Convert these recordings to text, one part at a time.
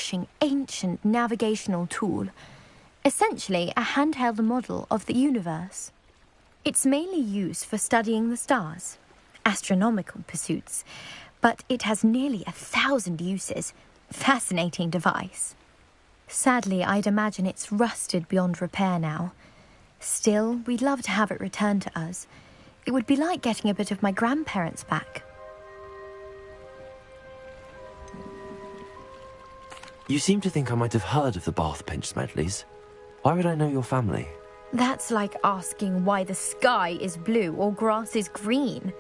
astonishing, ancient navigational tool. Essentially, a handheld model of the universe. It's mainly used for studying the stars, astronomical pursuits, but it has nearly 1,000 uses. Fascinating device. Sadly, I'd imagine it's rusted beyond repair now. Still, we'd love to have it returned to us. It would be like getting a bit of my grandparents back. You seem to think I might have heard of the Bath Pinch Smedleys. Why would I know your family? That's like asking why the sky is blue or grass is green.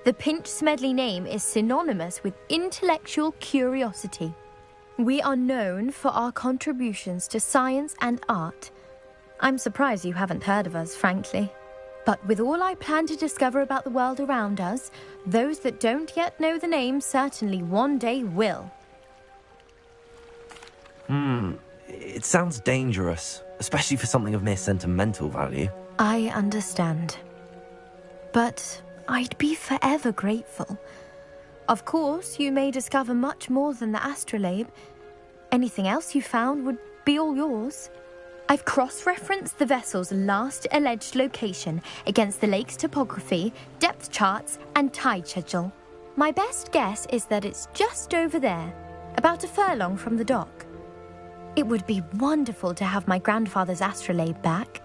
The Pinch Smedley name is synonymous with intellectual curiosity. We are known for our contributions to science and art. I'm surprised you haven't heard of us, frankly. But with all I plan to discover about the world around us, those that don't yet know the name certainly one day will. It sounds dangerous, especially for something of mere sentimental value. I understand. But I'd be forever grateful. Of course, you may discover much more than the astrolabe. Anything else you found would be all yours. I've cross-referenced the vessel's last alleged location against the lake's topography, depth charts, and tide schedule. My best guess is that it's just over there, about a furlong from the dock. It would be wonderful to have my grandfather's astrolabe back.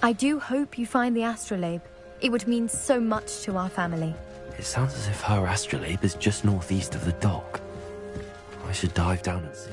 I do hope you find the astrolabe. It would mean so much to our family. It sounds as if her astrolabe is just northeast of the dock. I should dive down and see.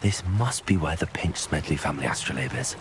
This must be where the Pinch Smedley family astrolabe is.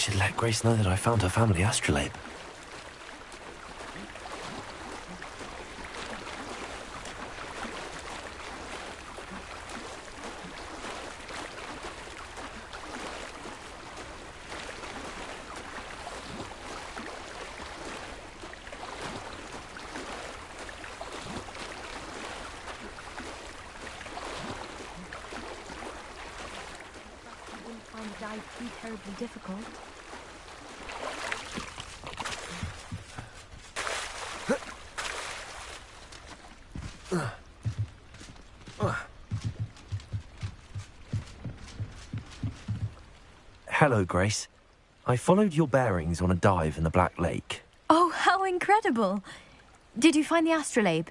should let Grace know that I found her family astrolabe. Too terribly difficult. Hello, Grace. I followed your bearings on a dive in the Black Lake. Oh, how incredible! Did you find the astrolabe?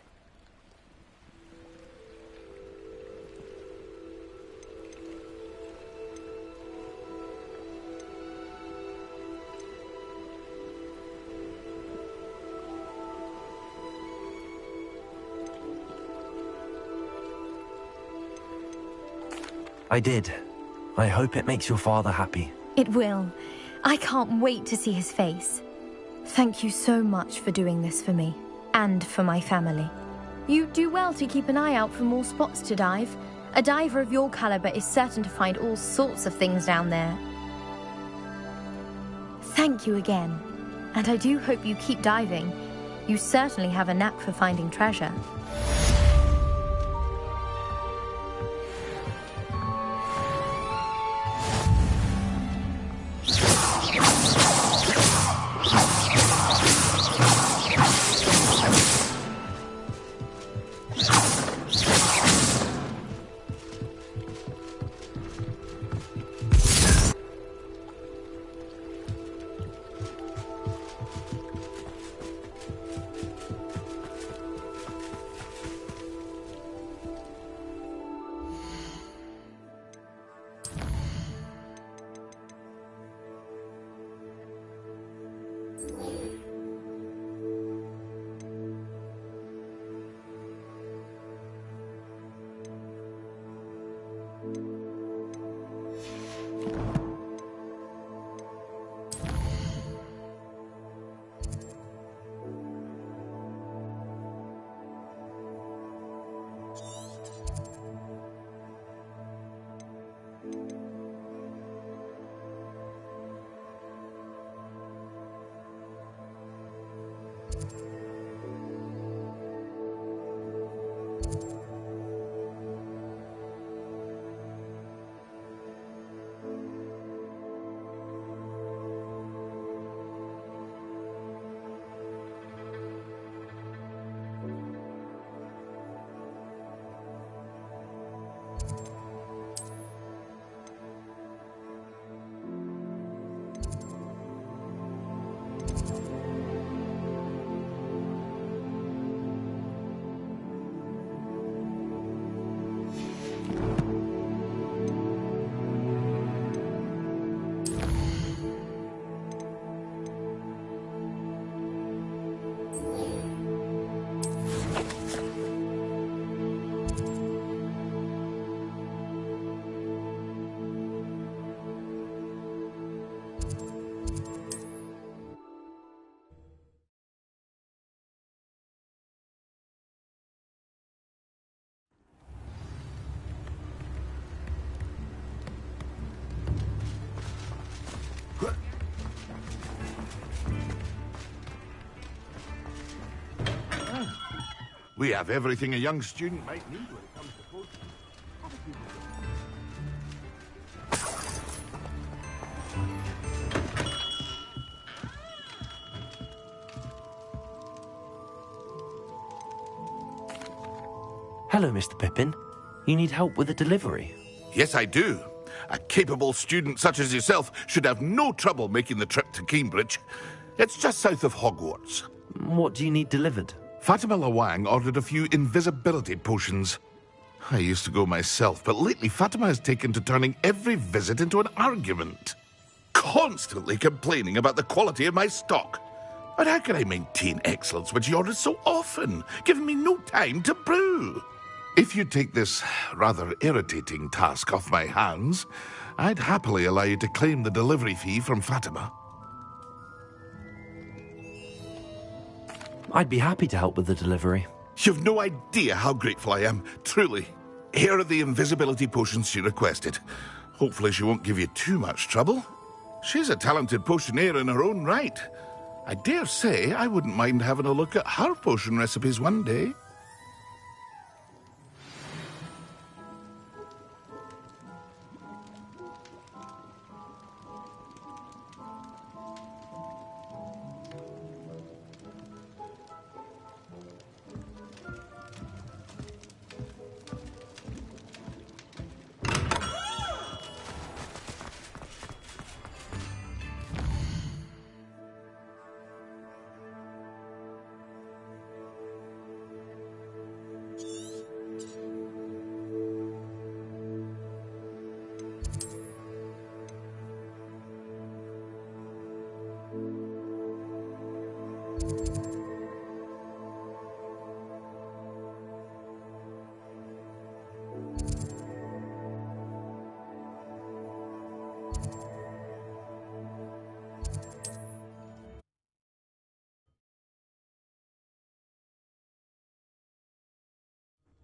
I did. I hope it makes your father happy. It will. I can't wait to see his face. Thank you so much for doing this for me, and for my family. You do well to keep an eye out for more spots to dive. A diver of your caliber is certain to find all sorts of things down there. Thank you again, and I do hope you keep diving. You certainly have a knack for finding treasure. We have everything a young student might need when it comes to potions. Hello, Mr. Pippin. You need help with a delivery? Yes, I do. A capable student such as yourself should have no trouble making the trip to Cambridge. It's just south of Hogwarts. What do you need delivered? Fatima Lawang ordered a few invisibility potions. I used to go myself, but lately Fatima has taken to turning every visit into an argument. Constantly complaining about the quality of my stock. But how can I maintain excellence when she orders so often, giving me no time to brew? If you take this rather irritating task off my hands, I'd happily allow you to claim the delivery fee from Fatima. I'd be happy to help with the delivery. You've no idea how grateful I am, truly. Here are the invisibility potions she requested. Hopefully she won't give you too much trouble. She's a talented potioneer in her own right. I dare say I wouldn't mind having a look at her potion recipes one day.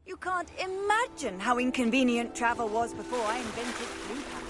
You can't imagine how inconvenient travel was before I invented flew power.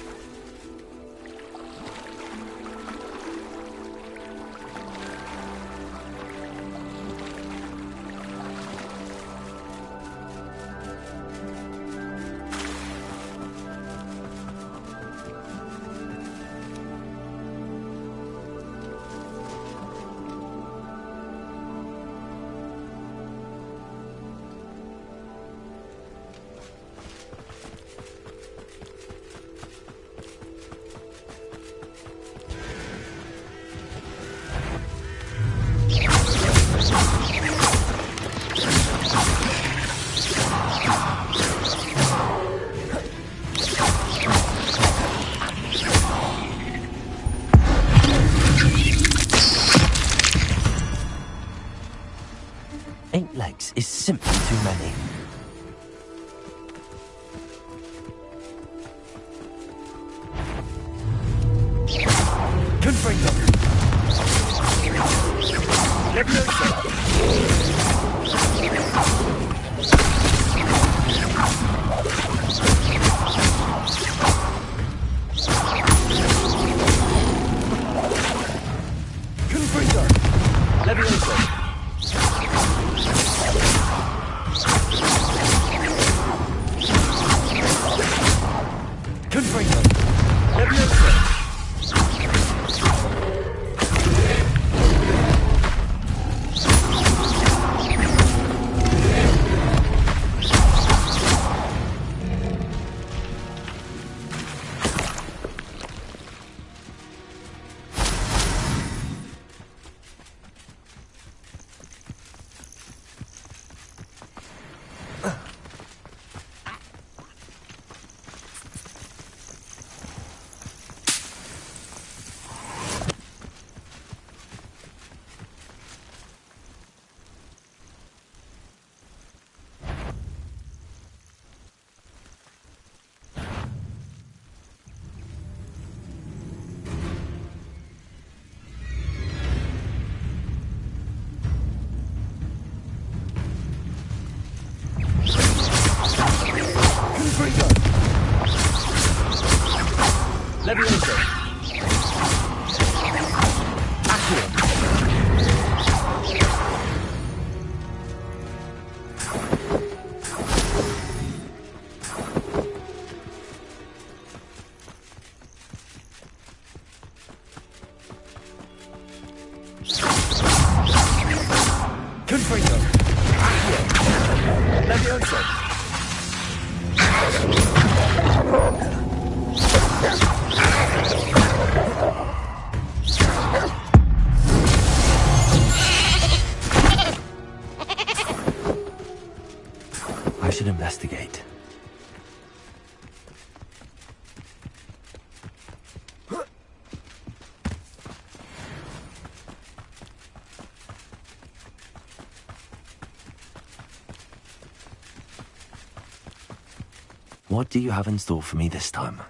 Eight legs is simply too many. Confront them! I should investigate. What do you have in store for me this time?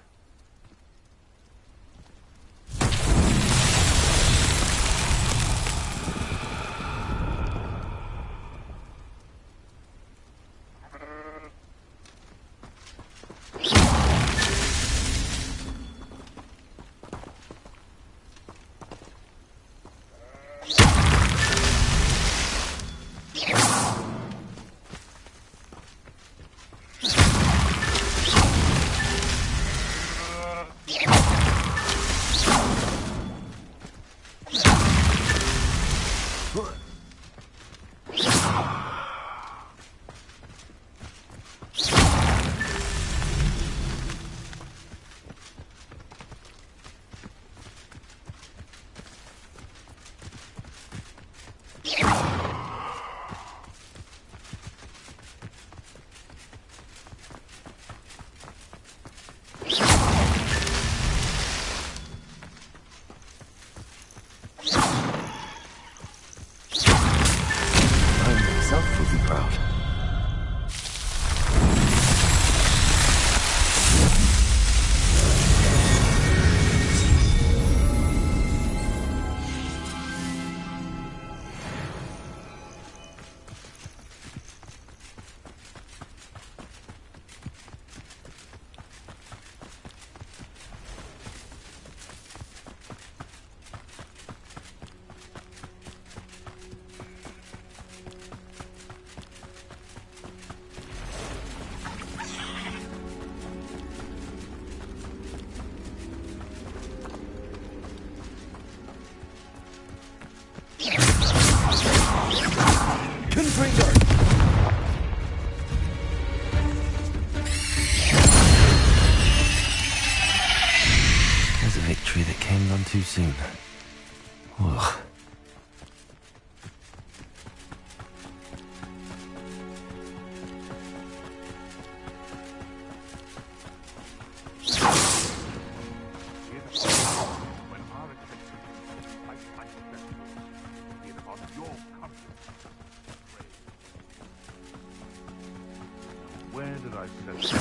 I said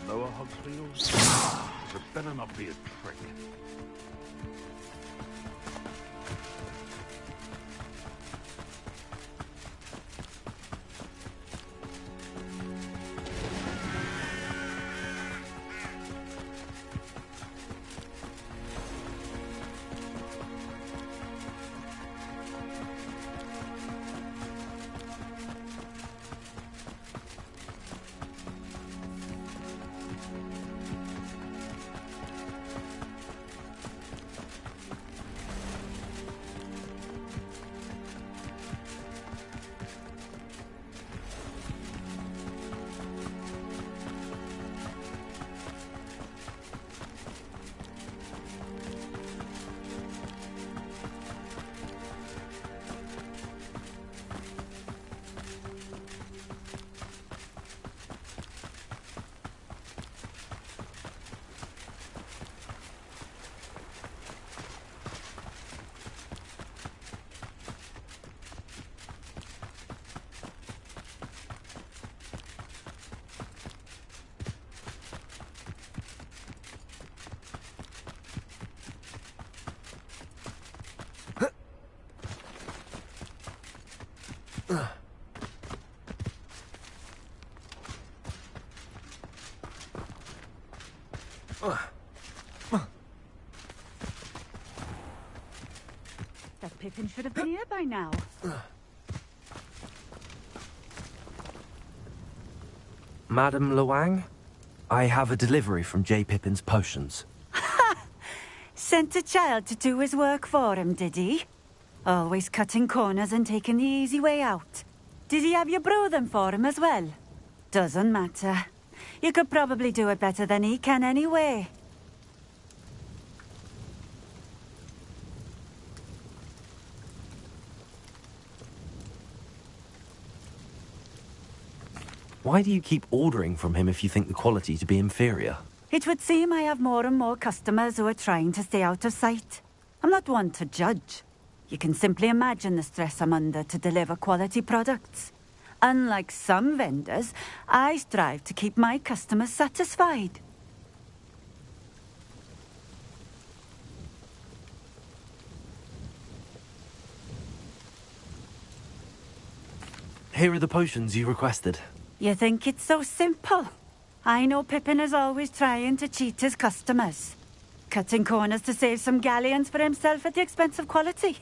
Lower Hogsfield? It better not be a trick. That Pippin should have been here by now. Madam Luang, I have a delivery from J. Pippin's potions. Sent a child to do his work for him, did he? Always cutting corners and taking the easy way out. Did he have you brew them for him as well? Doesn't matter. You could probably do it better than he can anyway. Why do you keep ordering from him if you think the quality to be inferior? It would seem I have more and more customers who are trying to stay out of sight. I'm not one to judge. You can simply imagine the stress I'm under to deliver quality products. Unlike some vendors, I strive to keep my customers satisfied. Here are the potions you requested. You think it's so simple? I know Pippin is always trying to cheat his customers. Cutting corners to save some galleons for himself at the expense of quality.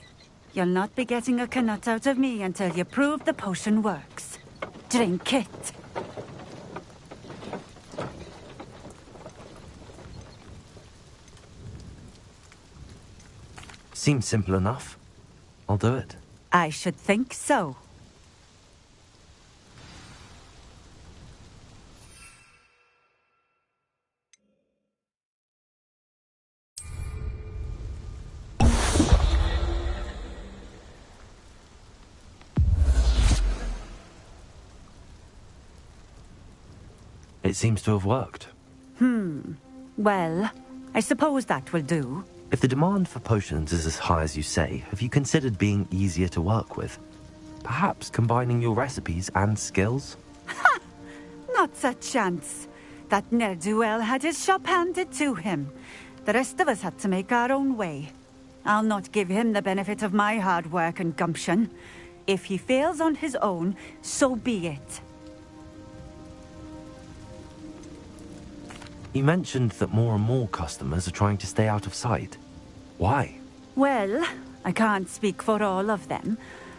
You'll not be getting a canut out of me until you prove the potion works. Drink it. Seems simple enough. I'll do it. I should think so. It seems to have worked. Well, I suppose that will do. If the demand for potions is as high as you say, have you considered being easier to work with? Perhaps combining your recipes and skills? Not a chance. That ne'er-do-well had his shop handed to him. The rest of us had to make our own way. I'll not give him the benefit of my hard work and gumption. If he fails on his own, so be it. You mentioned that more and more customers are trying to stay out of sight. Why? Well, I can't speak for all of them,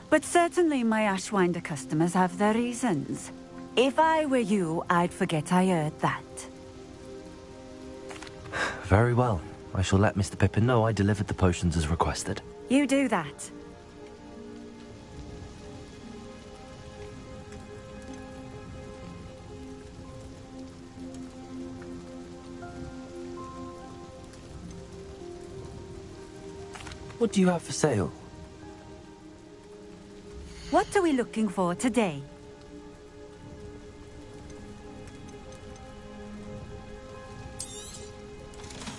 but certainly my Ashwinder customers have their reasons. If I were you, I'd forget I heard that. Very well. I shall let Mr. Pippin know I delivered the potions as requested. You do that. What do you have for sale? What are we looking for today?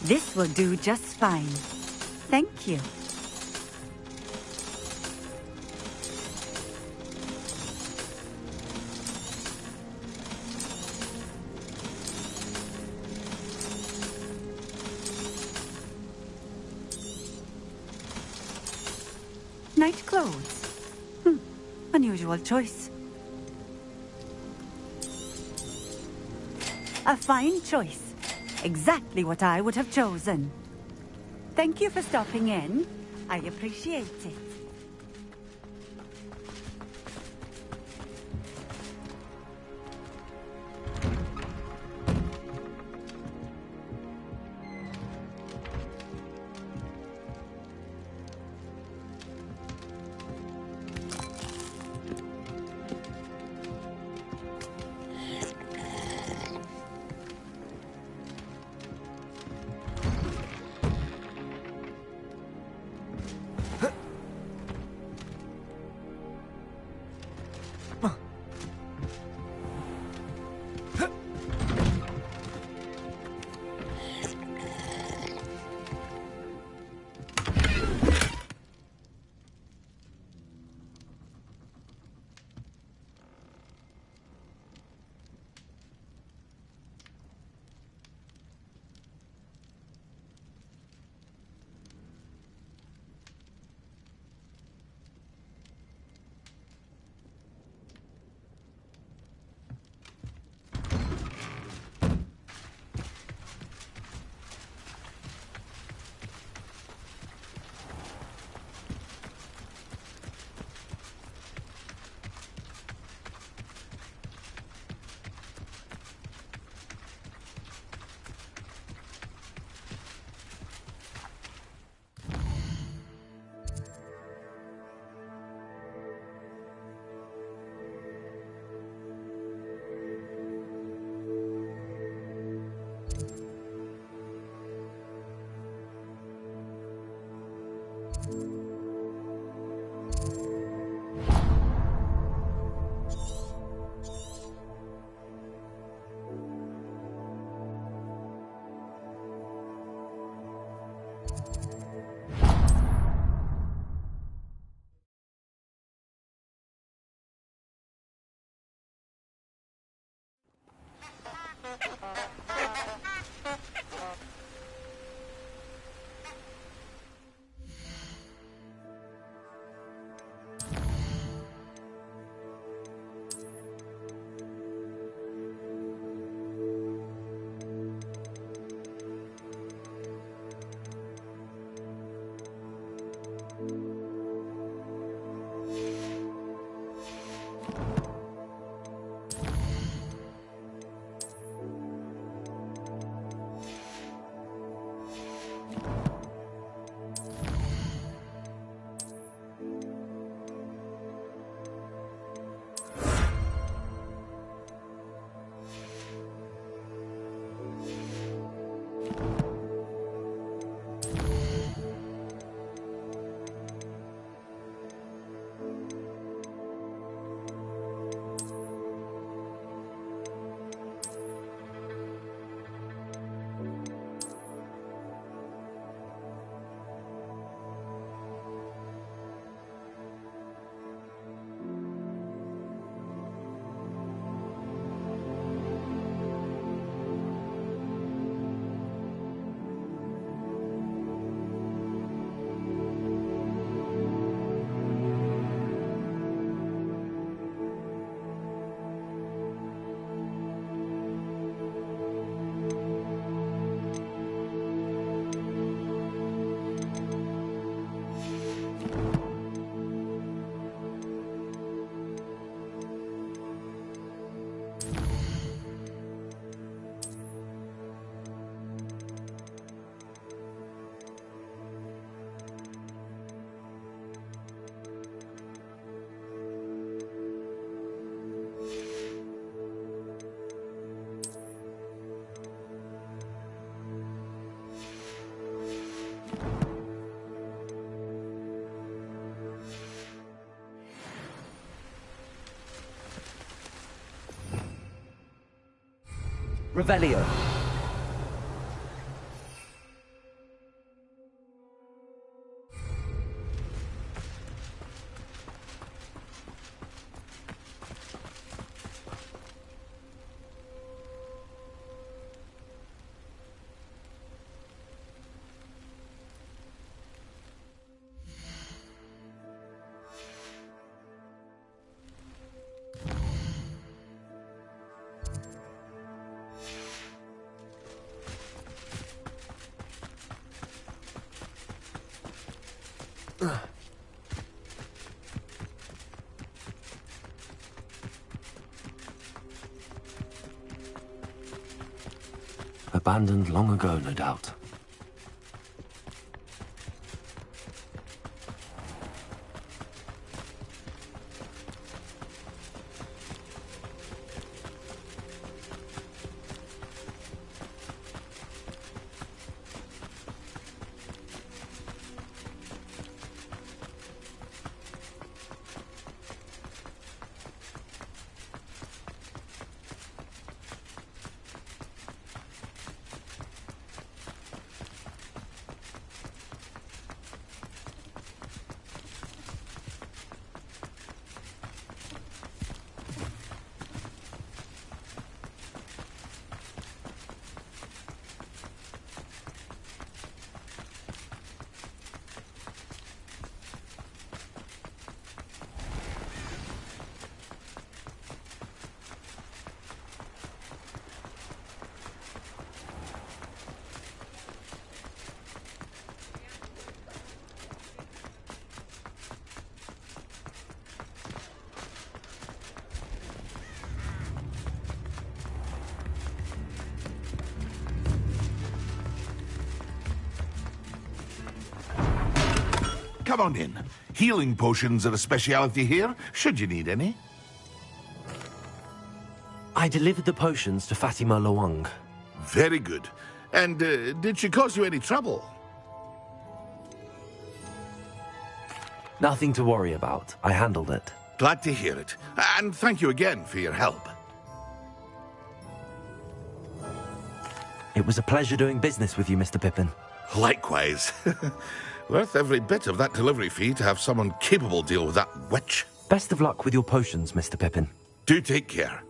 This will do just fine. Thank you. night clothes. Unusual choice. A fine choice. Exactly what I would have chosen. Thank you for stopping in. I appreciate it. Revelio. abandoned long ago, no doubt. Come on in. Healing potions are a speciality here, should you need any. I delivered the potions to Fatima Lawang. Very good. And did she cause you any trouble? Nothing to worry about. I handled it. Glad to hear it. And thank you again for your help. It was a pleasure doing business with you, Mr. Pippin. Likewise. Worth every bit of that delivery fee to have someone capable deal with that witch. Best of luck with your potions, Mr. Pippin. Do take care.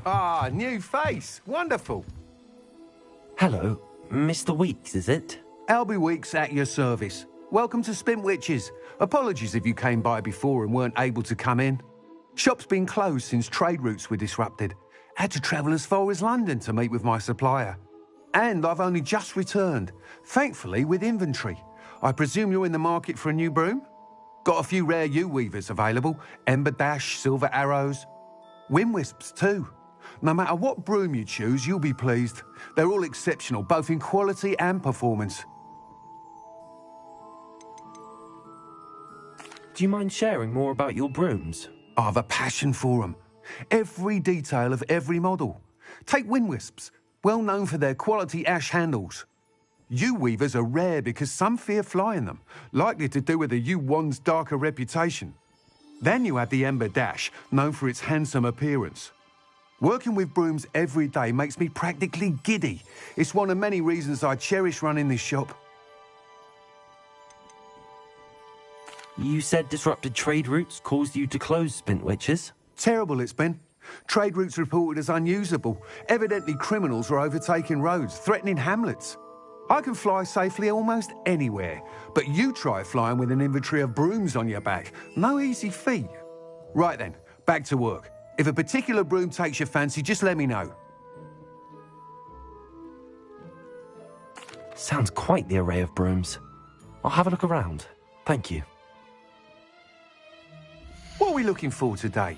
Ah, new face. Wonderful. Hello, Mr. Weeks, is it? Albie Weeks at your service. Welcome to Spintwitches. Apologies if you came by before and weren't able to come in. Shop's been closed since trade routes were disrupted. Had to travel as far as London to meet with my supplier. And I've only just returned, thankfully with inventory. I presume you're in the market for a new broom? Got a few rare U-weavers available. Ember Dash, Silver Arrows. Wind Wisps too. No matter what broom you choose, you'll be pleased. They're all exceptional, both in quality and performance. Do you mind sharing more about your brooms? I've a passion for them. Every detail of every model. Take Wind Wisps, well known for their quality ash handles. U-weavers are rare because some fear flying them, likely to do with the U-wand's darker reputation. Then you have the Ember Dash, known for its handsome appearance. Working with brooms every day makes me practically giddy. It's one of many reasons I cherish running this shop. You said disrupted trade routes caused you to close Spintwitches? Terrible it's been. Trade routes reported as unusable. Evidently criminals were overtaking roads, threatening hamlets. I can fly safely almost anywhere, but you try flying with an inventory of brooms on your back. No easy feat. Right then, back to work. If a particular broom takes your fancy, just let me know. Sounds quite the array of brooms. I'll have a look around. Thank you. What are we looking for today?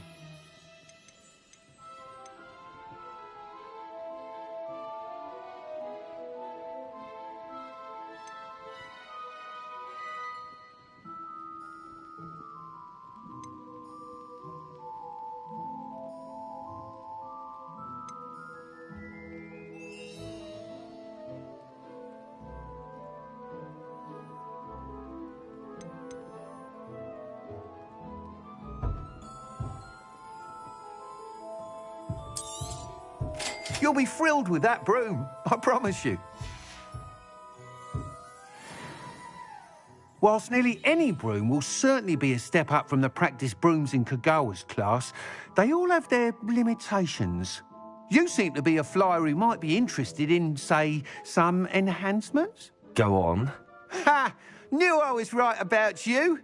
You'll be thrilled with that broom, I promise you. Whilst nearly any broom will certainly be a step up from the practice brooms in Kagawa's class, they all have their limitations. You seem to be a flyer who might be interested in, say, some enhancements? Go on. Ha! Knew I was right about you.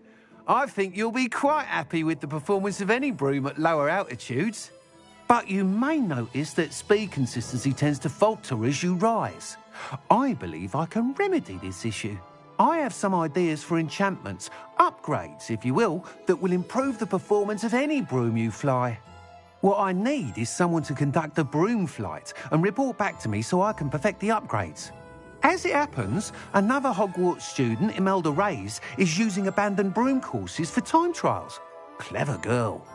I think you'll be quite happy with the performance of any broom at lower altitudes. But you may notice that speed consistency tends to falter as you rise. I believe I can remedy this issue. I have some ideas for enchantments, upgrades, if you will, that will improve the performance of any broom you fly. What I need is someone to conduct a broom flight and report back to me so I can perfect the upgrades. As it happens, another Hogwarts student, Imelda Reyes, is using abandoned broom courses for time trials. Clever girl.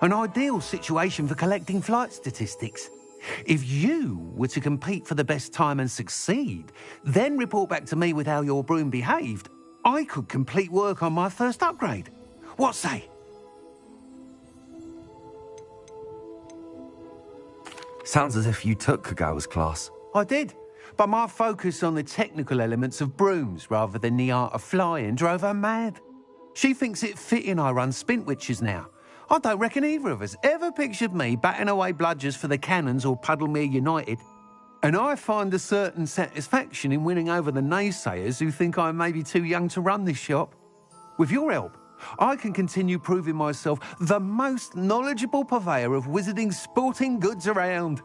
An ideal situation for collecting flight statistics. If you were to compete for the best time and succeed, then report back to me with how your broom behaved, I could complete work on my first upgrade. What say? Sounds as if you took Kagawa's class. I did, but my focus on the technical elements of brooms rather than the art of flying drove her mad. She thinks it fitting I run Spintwitches now. I don't reckon either of us ever pictured me batting away bludgers for the Cannons or Puddlemere United. And I find a certain satisfaction in winning over the naysayers who think I may be too young to run this shop. With your help, I can continue proving myself the most knowledgeable purveyor of wizarding sporting goods around.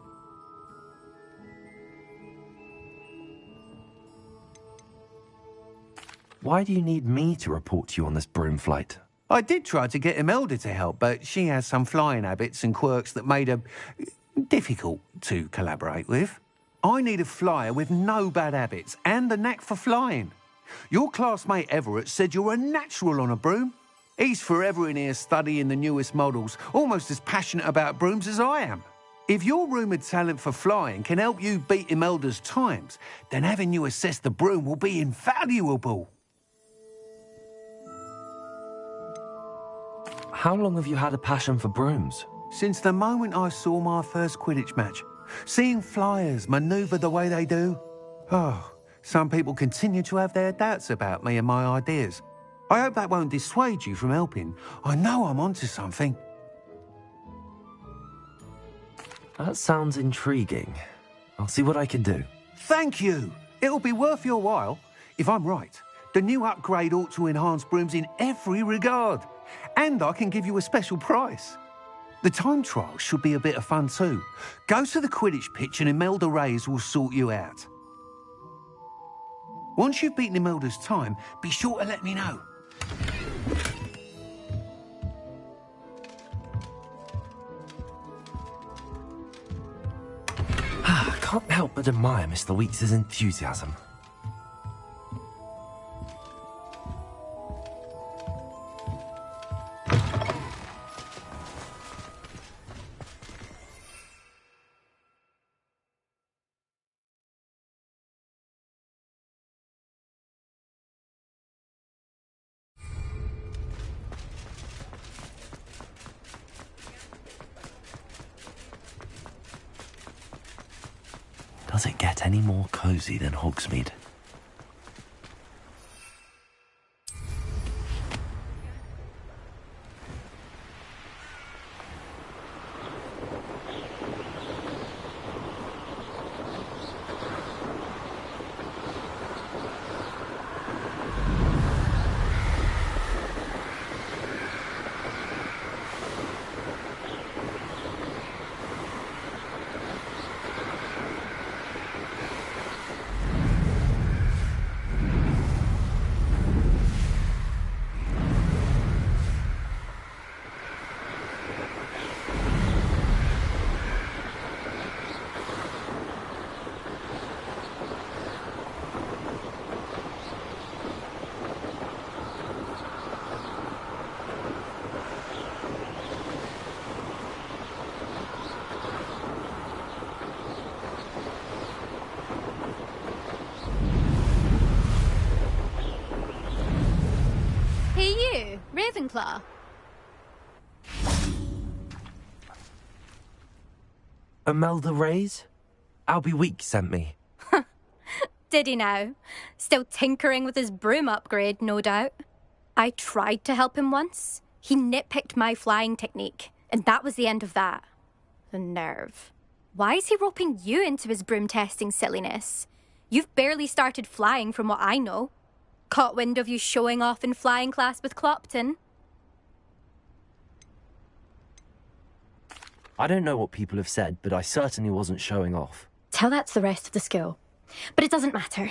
Why do you need me to report to you on this broom flight? I did try to get Imelda to help, but she has some flying habits and quirks that made her difficult to collaborate with. I need a flyer with no bad habits and a knack for flying. Your classmate Everett said you're a natural on a broom. He's forever in here studying the newest models, almost as passionate about brooms as I am. If your rumoured talent for flying can help you beat Imelda's times, then having you assess the broom will be invaluable. How long have you had a passion for brooms? Since the moment I saw my first Quidditch match. Seeing flyers manoeuvre the way they do. Oh, some people continue to have their doubts about me and my ideas. I hope that won't dissuade you from helping. I know I'm onto something. That sounds intriguing. I'll see what I can do. Thank you. It'll be worth your while. If I'm right, the new upgrade ought to enhance brooms in every regard. And I can give you a special price. The time trial should be a bit of fun too. Go to the Quidditch pitch and Imelda Reyes will sort you out. Once you've beaten Imelda's time, be sure to let me know. I can't help but admire Mr. Weeks' enthusiasm. Does it get any more cozy than Hogsmeade? Ravenclaw. Imelda Reyes? Albie Week sent me. Did he now? Still tinkering with his broom upgrade, no doubt. I tried to help him once. He nitpicked my flying technique, and that was the end of that. The nerve. Why is he roping you into his broom testing silliness? You've barely started flying from what I know. Caught wind of you showing off in flying class with Clopton. I don't know what people have said, but I certainly wasn't showing off. Tell that to the rest of the school. But it doesn't matter.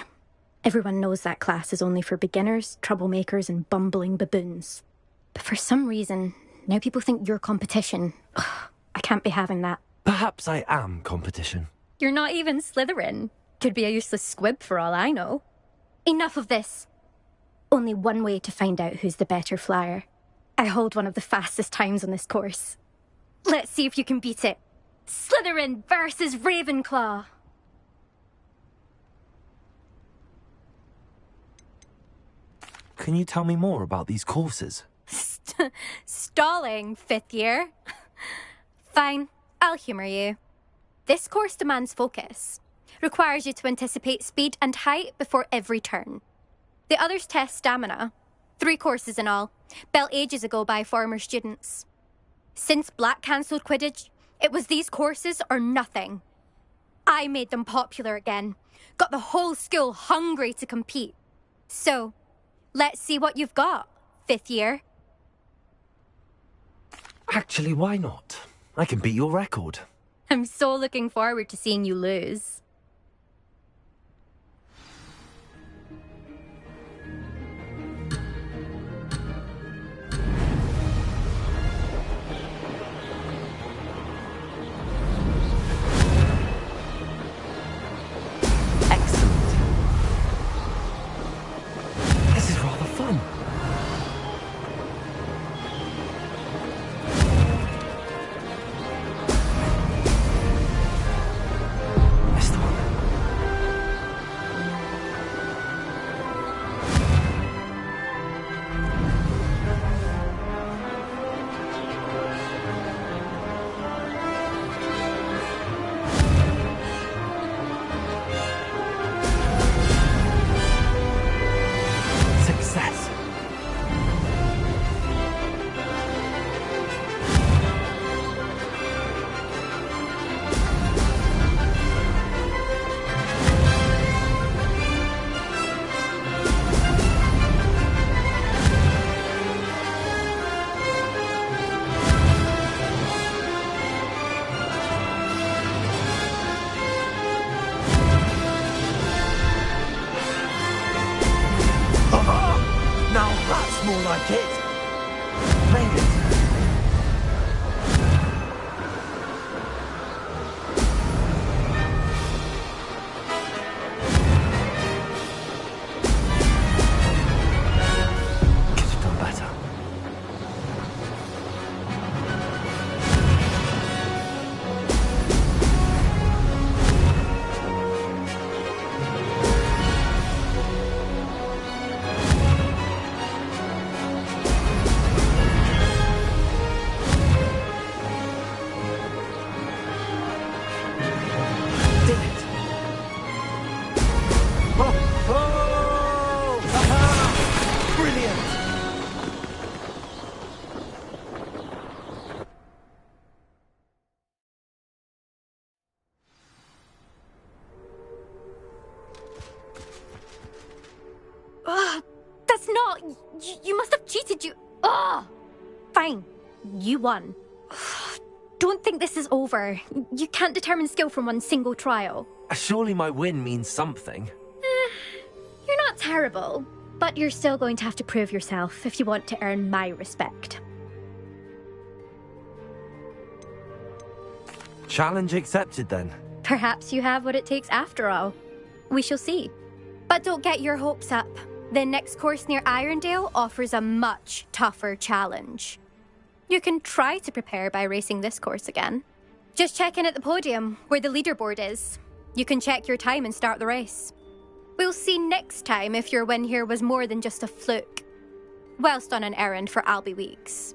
Everyone knows that class is only for beginners, troublemakers, and bumbling baboons. But for some reason, now people think you're competition. Ugh, I can't be having that. Perhaps I am competition. You're not even Slytherin. Could be a useless squib for all I know. Enough of this. Only one way to find out who's the better flyer. I hold one of the fastest times on this course. Let's see if you can beat it. Slytherin versus Ravenclaw. Can you tell me more about these courses? Stalling, 5th year. Fine, I'll humour you. This course demands focus. Requires you to anticipate speed and height before every turn. The others test stamina. 3 courses in all, built ages ago by former students. Since Black cancelled Quidditch, it was these courses or nothing. I made them popular again. Got the whole school hungry to compete. So, let's see what you've got, 5th year. Actually, why not? I can beat your record. I'm so looking forward to seeing you lose. Excellent. This is rather fun. Missed one. Success. Now that's more like it. Made it. Could have done better. Did it. Oh! Oh! Aha! Brilliant! Ugh, that's not... You must have cheated, you... Ugh! Fine, you won. Ugh, don't think this is over. You can't determine skill from one single trial. Surely my win means something. You're not terrible, but you're still going to have to prove yourself if you want to earn my respect. Challenge accepted then. Perhaps you have what it takes after all. We shall see. But don't get your hopes up. The next course near Irondale offers a much tougher challenge. You can try to prepare by racing this course again. Just check in at the podium, where the leaderboard is. You can check your time and start the race. We'll see next time if your win here was more than just a fluke, whilst on an errand for Albie Weeks.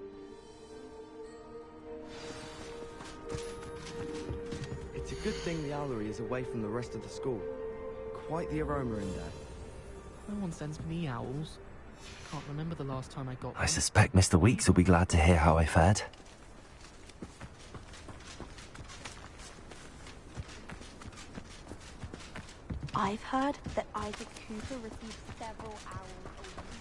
It's Good thing the owlery is away from the rest of the school. Quite the aroma in there. No one sends me owls. Can't remember the last time I got I one. suspect Mr. Weeks will be glad to hear how I fared. I've heard that Isaac Cooper received several owls a week.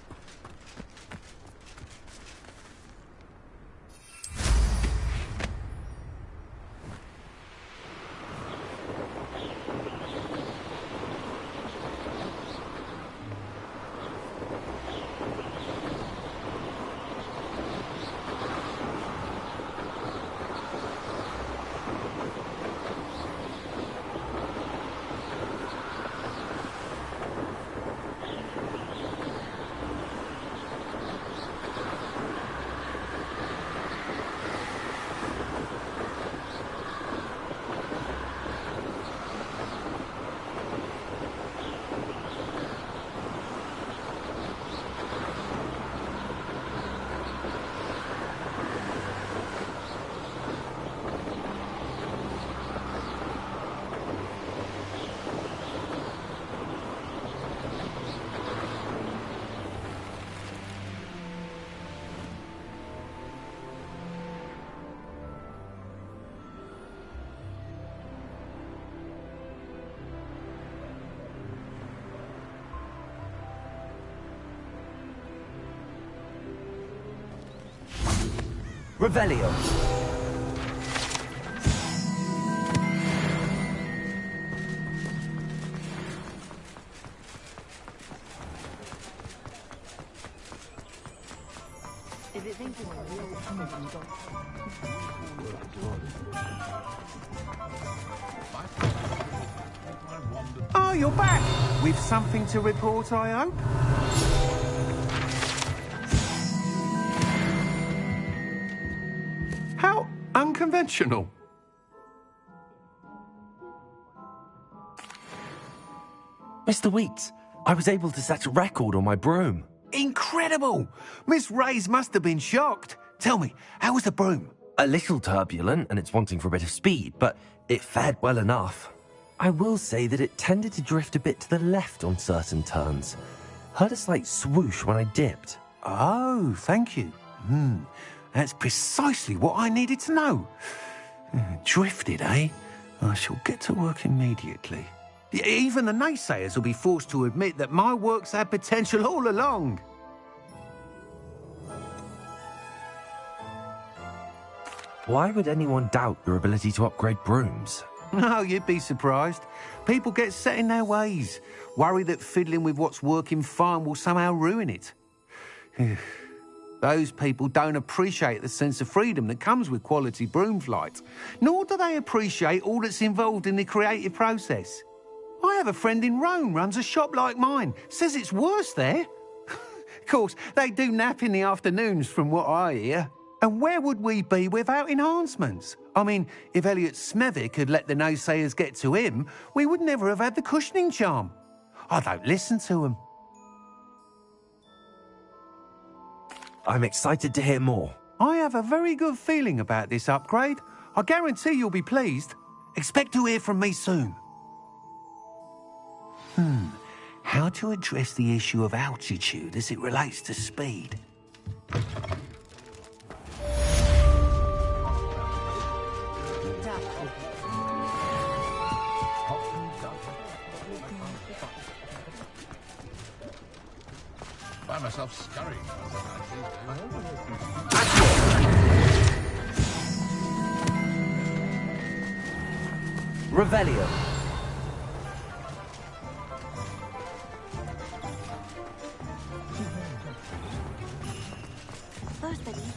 Revelio. Is it thinking of real Oh, you're back! With something to report, I hope? How unconventional. Mr. Weeks, I was able to set a record on my broom. Incredible! Miss Reyes must have been shocked. Tell me, how was the broom? A little turbulent and it's wanting for a bit of speed, but it fared well enough. I will say that it tended to drift a bit to the left on certain turns. Heard a slight swoosh when I dipped. Oh, thank you. That's precisely what I needed to know. Drifted, eh? I shall get to work immediately. Even the naysayers will be forced to admit that my work's had potential all along. Why would anyone doubt your ability to upgrade brooms? No, you'd be surprised. People get set in their ways, worry that fiddling with what's working fine will somehow ruin it. Those people don't appreciate the sense of freedom that comes with quality broom flight, nor do they appreciate all that's involved in the creative process. I have a friend in Rome runs a shop like mine, says it's worse there. Of course, they do nap in the afternoons from what I hear. And where would we be without enhancements? I mean, if Elliot Smethwick had let the naysayers get to him, we would never have had the cushioning charm. I don't listen to them. I'm excited to hear more. I have a very good feeling about this upgrade. I guarantee you'll be pleased. Expect to hear from me soon. How to address the issue of altitude as it relates to speed? Find myself scurrying. Revelio. First, I need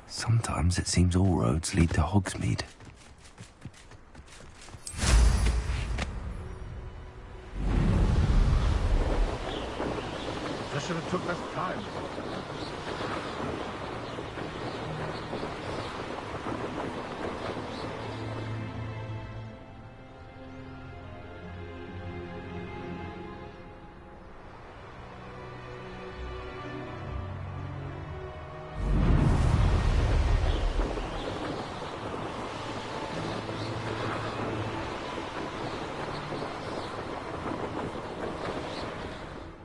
Sometimes it seems all roads lead to Hogsmeade. I should have took less time.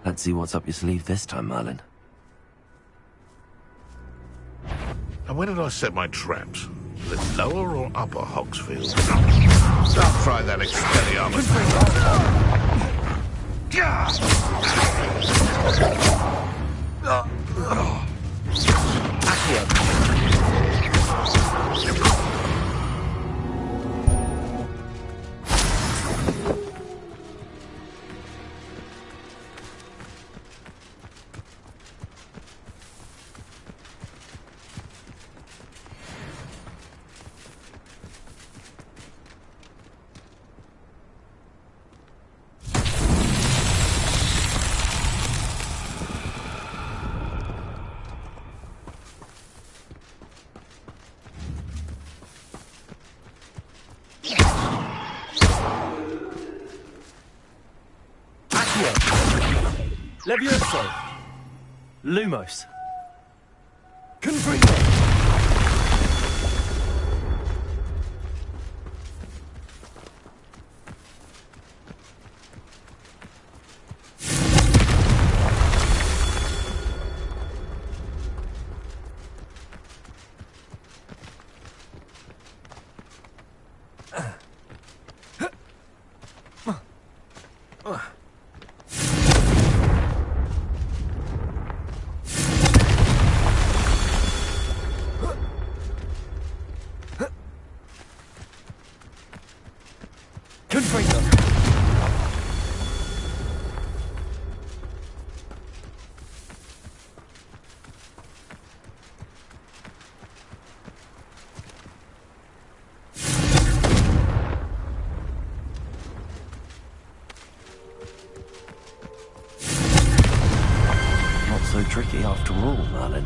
Let's see what's up your sleeve this time, Merlin. And where did I set my traps? The lower or upper Hogsfield? I'll try that Expelliarmus. Levioso! Lumos! Confringo! So tricky after all, Merlin.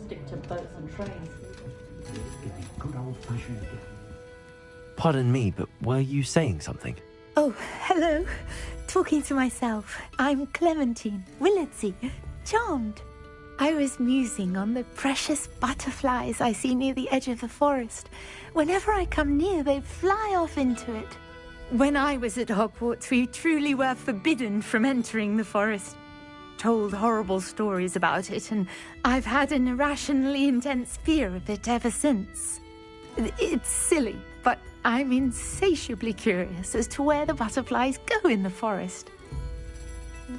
Stick to boats and trains. Give me good old-fashioned. Pardon me, but were you saying something? Oh, hello. Talking to myself. I'm Clementine, Willardsey, charmed. I was musing on the precious butterflies I see near the edge of the forest. Whenever I come near, they fly off into it. When I was at Hogwarts, we truly were forbidden from entering the forest. Told horrible stories about it, and I've had an irrationally intense fear of it ever since. It's silly, but I'm insatiably curious as to where the butterflies go in the forest.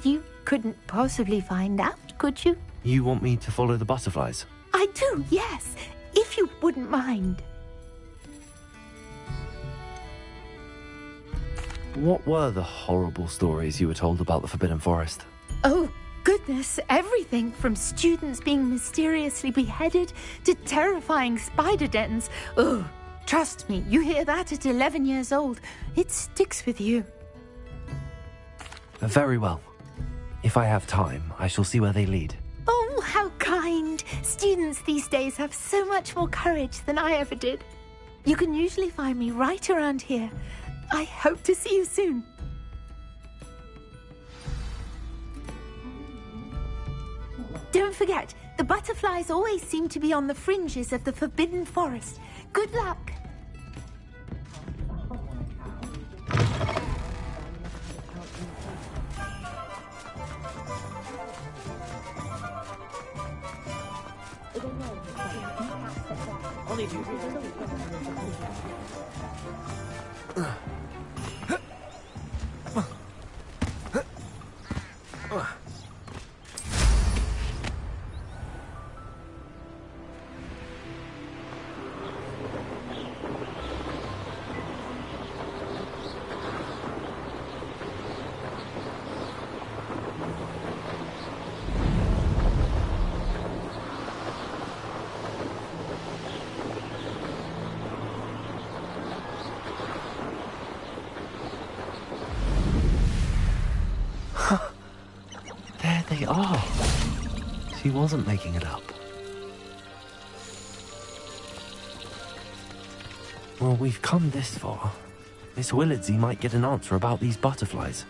You couldn't possibly find out, could you? You want me to follow the butterflies? I do, yes, if you wouldn't mind. What were the horrible stories you were told about the Forbidden Forest? Oh, goodness, everything from students being mysteriously beheaded to terrifying spider dens. Oh, trust me, you hear that at 11 years old, it sticks with you. Very well. If I have time, I shall see where they lead. Oh, how kind. Students these days have so much more courage than I ever did. You can usually find me right around here. I hope to see you soon. Don't forget, the butterflies always seem to be on the fringes of the Forbidden Forest. Good luck. There they are. She wasn't making it up. Well, we've come this far. Miss Willardsey might get an answer about these butterflies.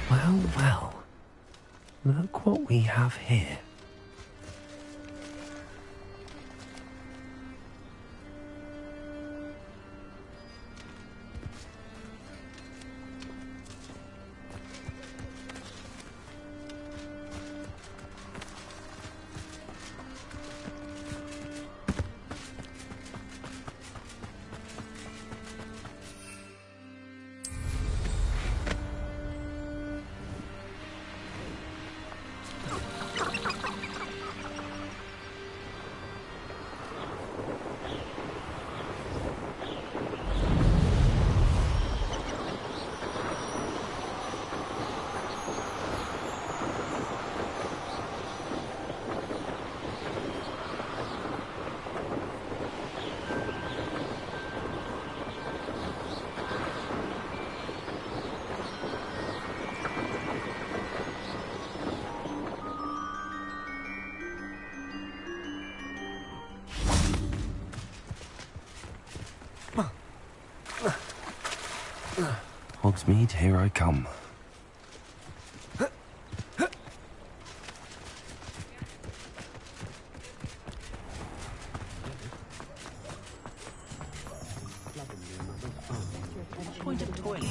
Well, well. Look what we have here. Hogsmeade, here I come. Point of toilet.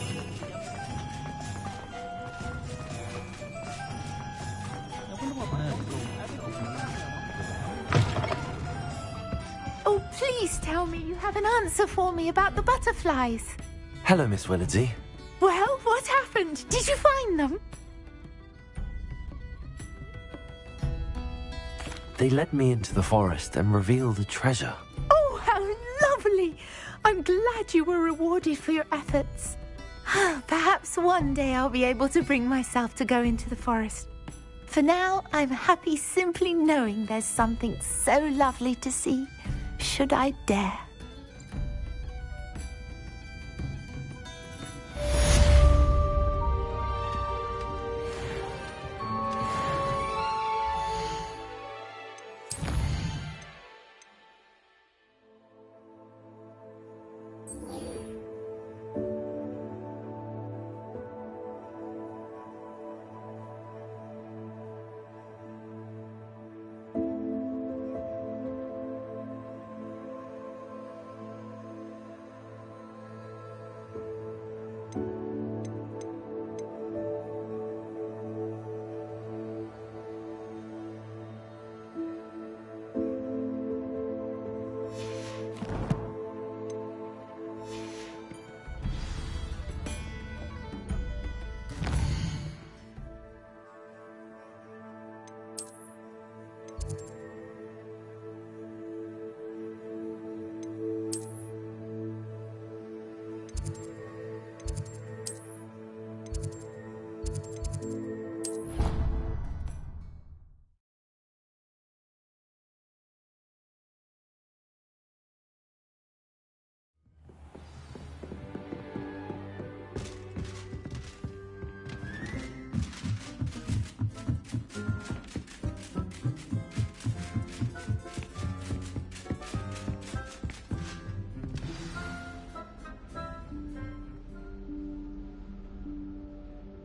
Oh, please tell me you have an answer for me about the butterflies. Hello, Miss Willardsey. Well, what happened? Did you find them? They led me into the forest and revealed a treasure. Oh, how lovely! I'm glad you were rewarded for your efforts. Perhaps one day I'll be able to bring myself to go into the forest. For now, I'm happy simply knowing there's something so lovely to see, should I dare.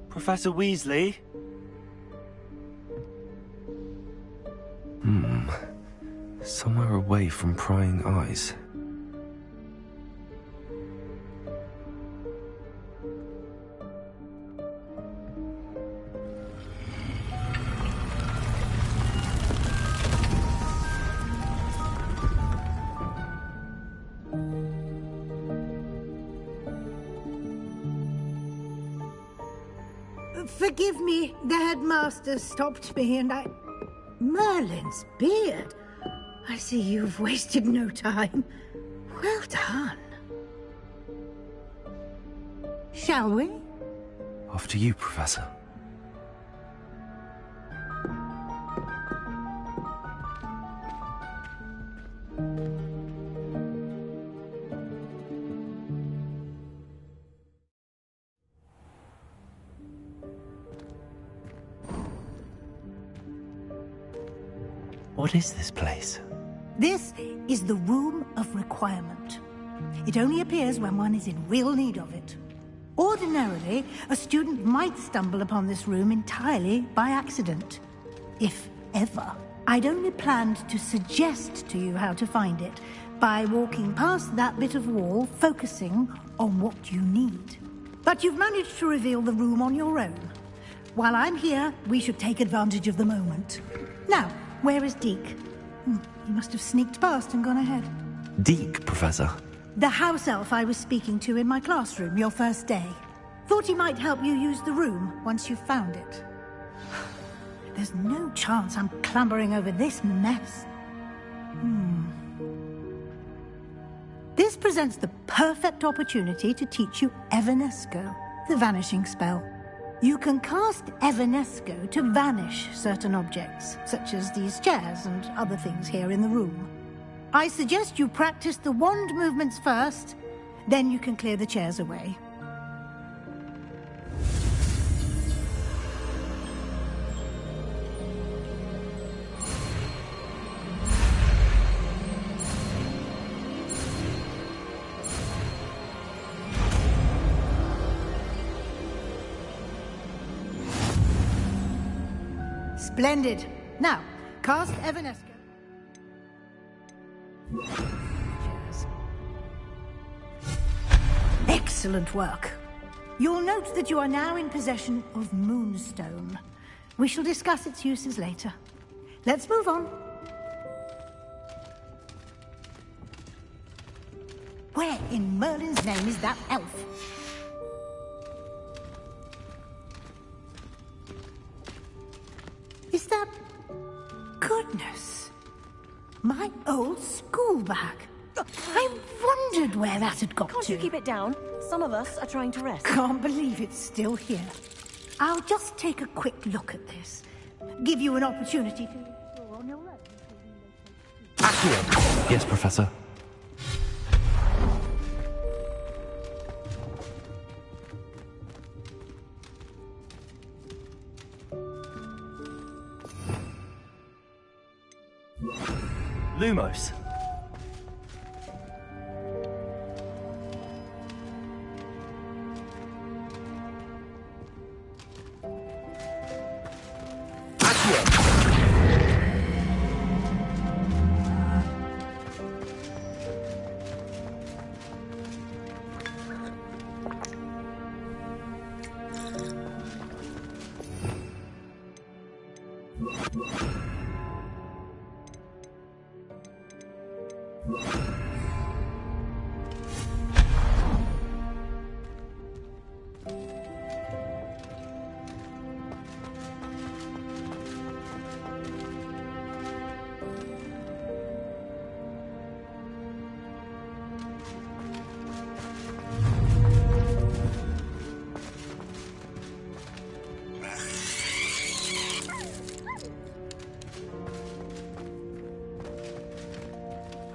Professor Weasley? Somewhere away from prying eyes. Forgive me, the headmaster stopped me and I... Merlin's beard. I see you've wasted no time. Well done. Shall we? After you, Professor. What is this place? This is the Room of Requirement. It only appears when one is in real need of it. Ordinarily, a student might stumble upon this room entirely by accident. If ever. I'd only planned to suggest to you how to find it by walking past that bit of wall, focusing on what you need. But you've managed to reveal the room on your own. While I'm here, we should take advantage of the moment. Now, where is Deke? He must have sneaked past and gone ahead. Deke, Professor. The house elf I was speaking to in my classroom your first day. Thought he might help you use the room once you've found it. There's no chance I'm clambering over this mess. This presents the perfect opportunity to teach you Evanesco, the vanishing spell. You can cast Evanesco to vanish certain objects, such as these chairs and other things here in the room. I suggest you practice the wand movements first, then you can clear the chairs away. Splendid. Now, cast Evanesco. Cheers. Excellent work. You'll note that you are now in possession of Moonstone. We shall discuss its uses later. Let's move on. Where in Merlin's name is that elf? Is that... Goodness. My old school bag. I wondered where that had got Can't to. you keep it down? Some of us are trying to rest. Can't believe it's still here. I'll just take a quick look at this. Give you an opportunity to explore on your own. Accio! Yes, Professor. Lumos.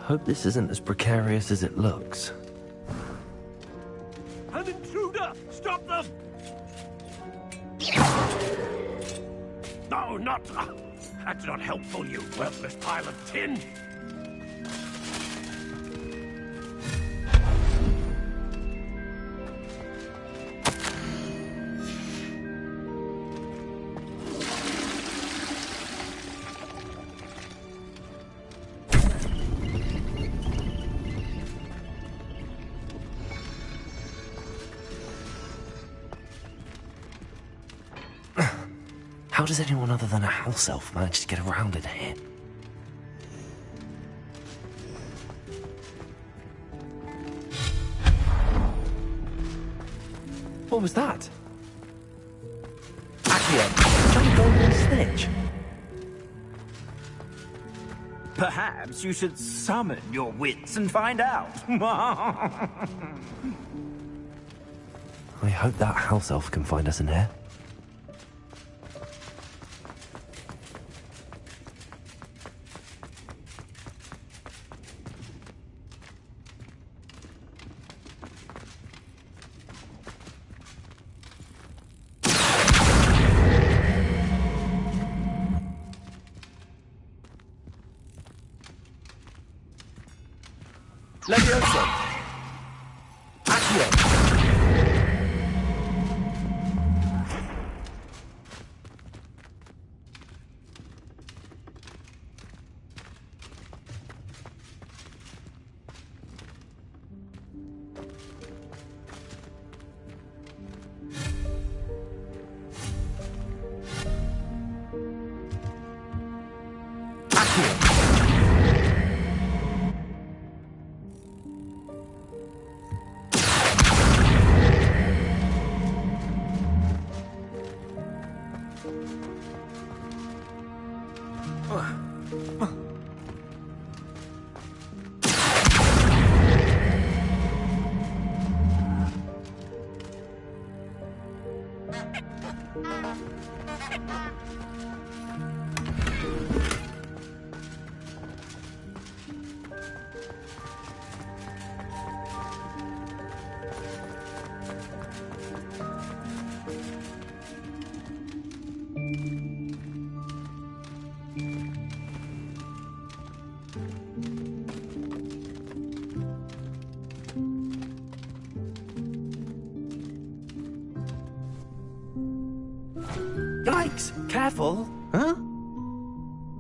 Hope this isn't as precarious as it looks. An intruder! Stop them! No, not... That's not helpful, you worthless pile of tin! How does anyone other than a house elf manage to get around in here? What was that? Accio, is that a golden snitch? Perhaps you should summon your wits and find out. I hope that house elf can find us in here. Levioso! Accio! Yikes! Careful! Huh?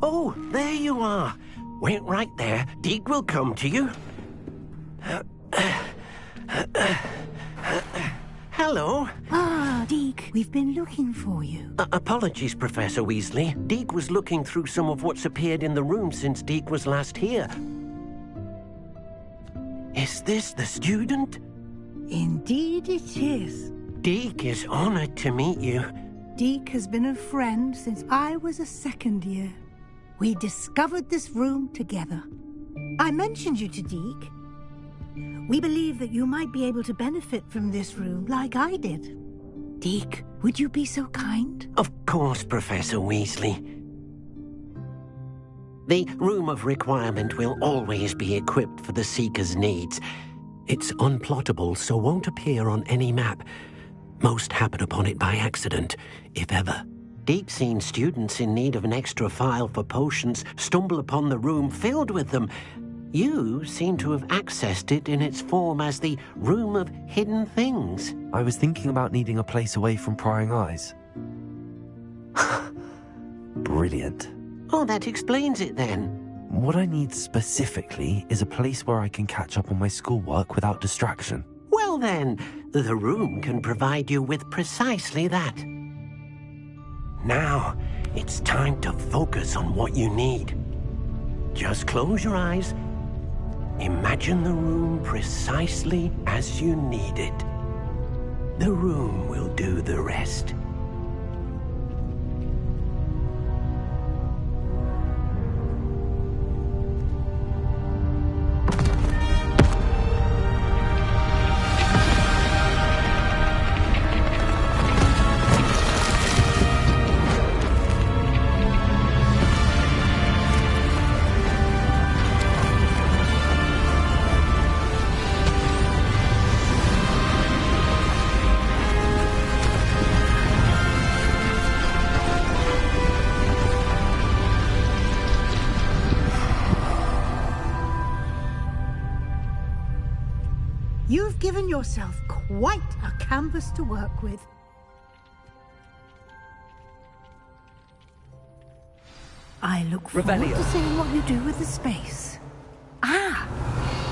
Oh, there you are. Wait right there. Deke will come to you. Hello. Ah, Deke, we've been looking for you. Apologies, Professor Weasley. Deke was looking through some of what's appeared in the room since Deke was last here. Is this the student? Indeed it is. Deke is honored to meet you. Deke has been a friend since I was a second year. We discovered this room together. I mentioned you to Deke. We believe that you might be able to benefit from this room like I did. Deke, would you be so kind? Of course, Professor Weasley. The Room of Requirement will always be equipped for the Seeker's needs. It's unplottable, so won't appear on any map. Most happen upon it by accident, if ever. Deke's seen students in need of an extra file for potions stumble upon the room filled with them. You seem to have accessed it in its form as the Room of Hidden Things. I was thinking about needing a place away from prying eyes. Brilliant. Oh, that explains it then. What I need specifically is a place where I can catch up on my schoolwork without distraction. Well then, the room can provide you with precisely that. Now, it's time to focus on what you need. Just close your eyes. Imagine the room precisely as you need it. The room will do the rest. You've given yourself quite a canvas to work with. I look forward to seeing what you do with the space. Ah,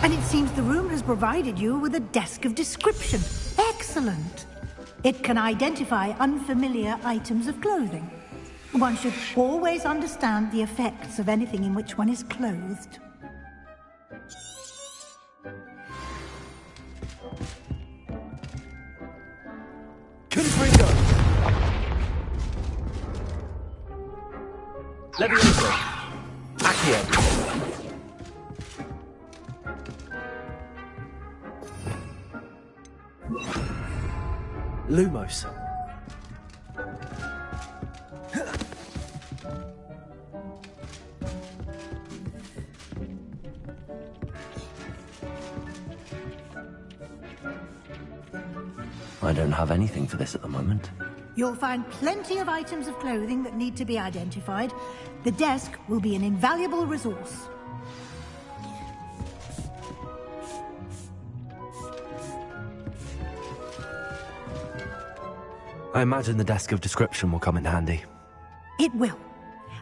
and it seems the room has provided you with a desk of description. Excellent. It can identify unfamiliar items of clothing. One should always understand the effects of anything in which one is clothed. Confringo! Levioso! Accio! Lumos. I don't have anything for this at the moment. You'll find plenty of items of clothing that need to be identified. The desk will be an invaluable resource. I imagine the desk of description will come in handy. It will.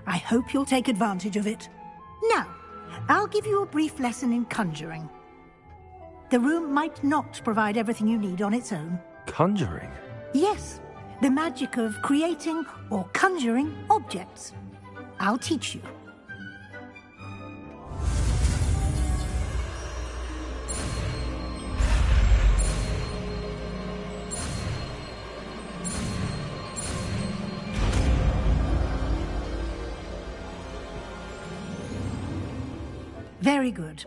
I hope you'll take advantage of it. Now, I'll give you a brief lesson in conjuring. The room might not provide everything you need on its own. Conjuring? Yes, the magic of creating or conjuring objects. I'll teach you. Very good.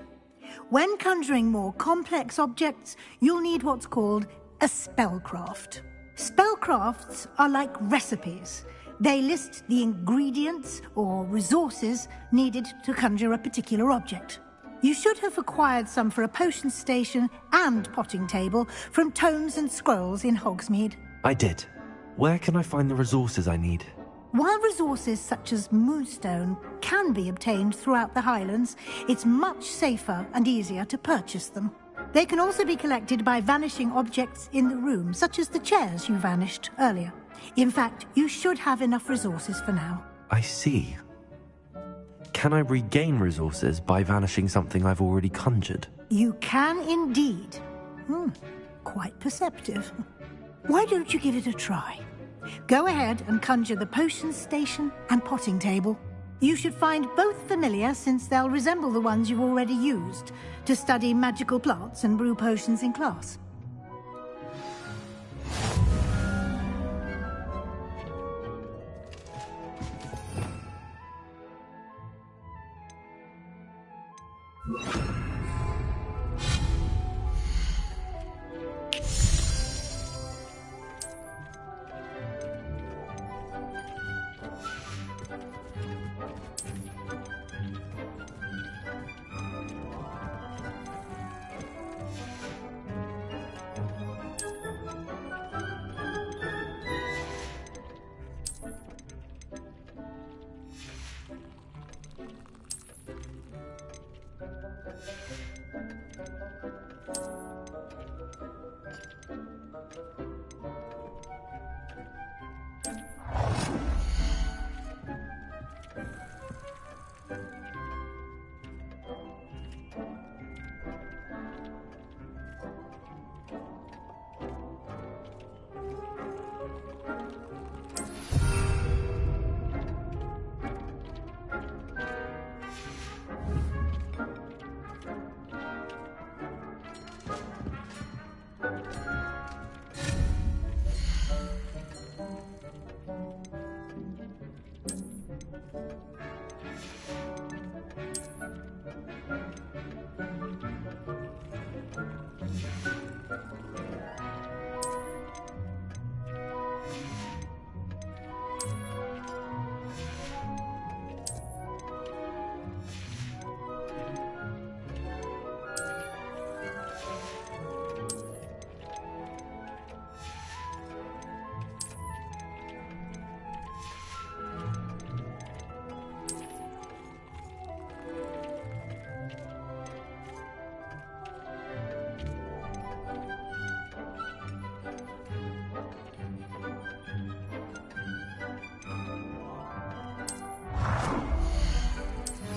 When conjuring more complex objects, you'll need what's called a spellcraft. Spellcrafts are like recipes. They list the ingredients or resources needed to conjure a particular object. You should have acquired some for a potion station and potting table from tomes and scrolls in Hogsmeade. I did. Where can I find the resources I need? While resources such as moonstone can be obtained throughout the Highlands, it's much safer and easier to purchase them. They can also be collected by vanishing objects in the room, such as the chairs you vanished earlier. In fact, you should have enough resources for now. I see. Can I regain resources by vanishing something I've already conjured? You can indeed. Quite perceptive. Why don't you give it a try? Go ahead and conjure the potions station and potting table. You should find both familiar, since they'll resemble the ones you've already used to study magical plants and brew potions in class.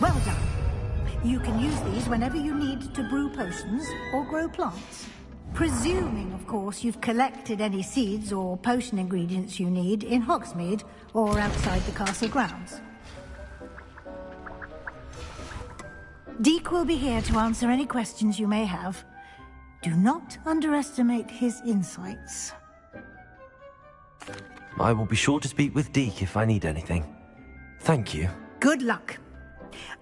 Well done. You can use these whenever you need to brew potions or grow plants. Presuming, of course, you've collected any seeds or potion ingredients you need in Hogsmeade or outside the castle grounds. Deek will be here to answer any questions you may have. Do not underestimate his insights. I will be sure to speak with Deke if I need anything. Thank you. Good luck.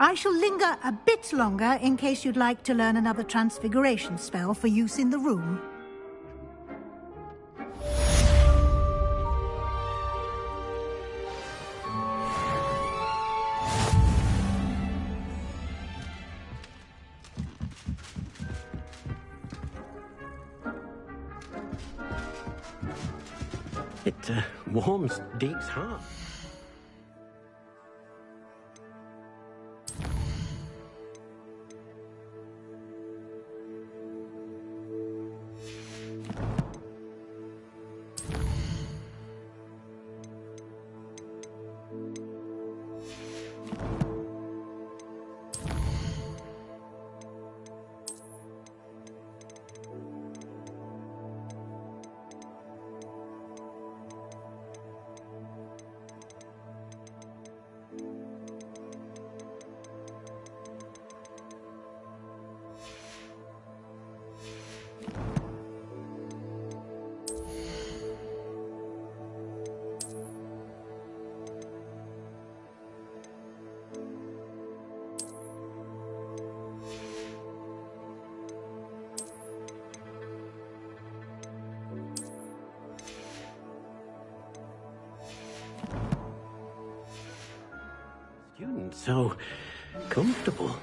I shall linger a bit longer in case you'd like to learn another transfiguration spell for use in the room. It warms Deke's heart. Student, so comfortable.